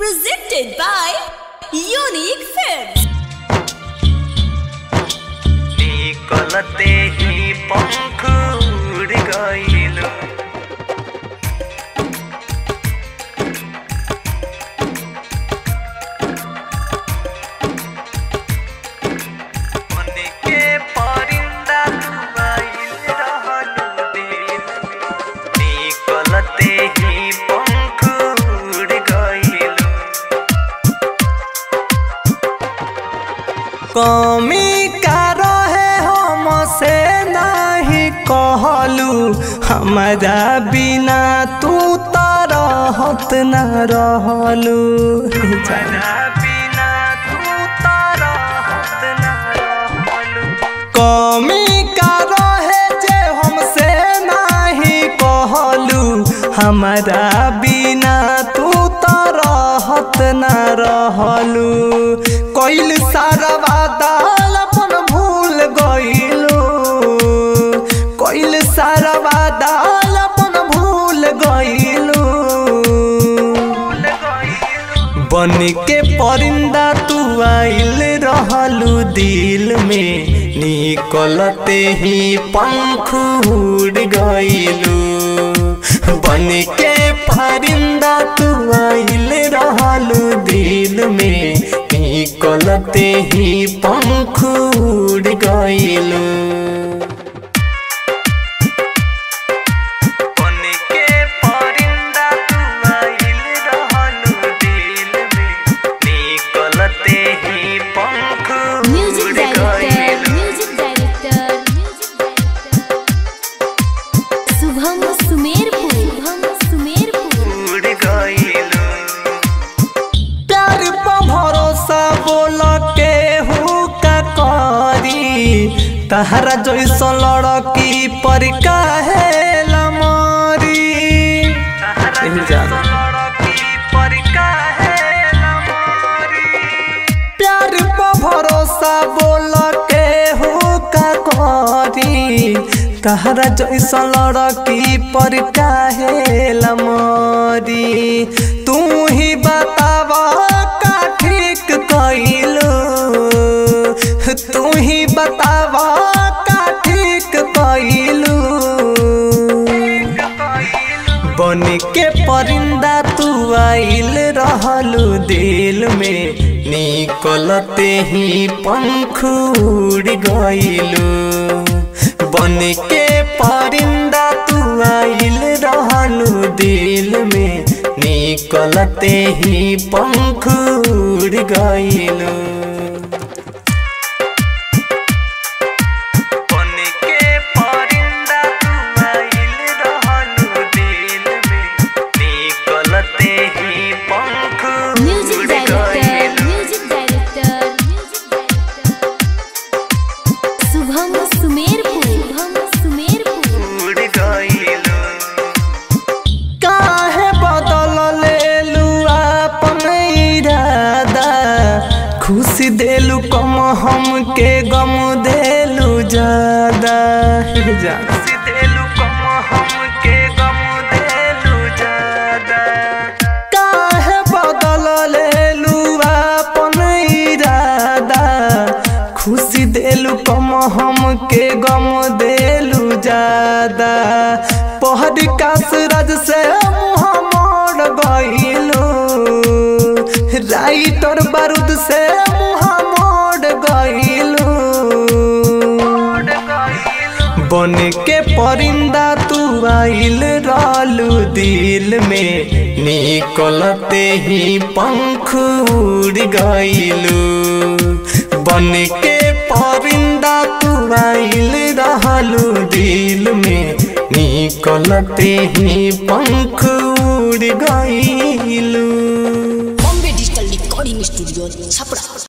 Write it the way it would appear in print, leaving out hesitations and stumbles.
Presented by Unique Films. निकलते ही पंख उड़ गइल मन के परिंदा तू आइल रहलू दिल निकलते ही पंख उड़ गइल कमी का से नहीं कहलू हमारा बिना तू तो रहत न रहलू कमी का रहे जे हमसे नहीं कहलू हमारा बिना तू तो रहत न रहलू कोइल सारा वादा अपन भूल गइलू कोइल सारा वादा अपन भूल गइलू बन के परिंदा तू आइल रहलू दिल में निकलते ही पंख उड़ गइलू बन के परिंदा तू आइल रहलू दिल में निकलते ही पंख उड़ गइलू तहरा जैसा लड़की पर काहे लमारी प्यार पर भरोसा बोल के हो का करी तहरा जैसा लड़की पर काहे लमारी तू ही बतावा का ठीक कइलू तू ही बतावा का ठीक कइलू बन के परिंदा तू आइल रहलू दिल में निकलते ही पंख उड़ गइलू बन के परिंदा तू आइल रहलू दिल में निकलते ही पंख उड़ गइलू खुशी देलू कम हमके गम देलू ज्यादा खुशी देलू कम हमके गम देलू ज्यादा काहे बदल लेलू अपन इरादा खुशी देलू कम हमके गम देलू ज्यादा पहर कासरज से मुँह मोड़ गइलू राइटर बारूद से मुँह मोड़ गइलू बन के परिंदा तू आइल रहलू दिल में निकलते ही पंख उड़ गइलू बन के परिंदा तू आइल रहलू दिल में निकलते ही पंख उड़ गइलू Studio Chapra।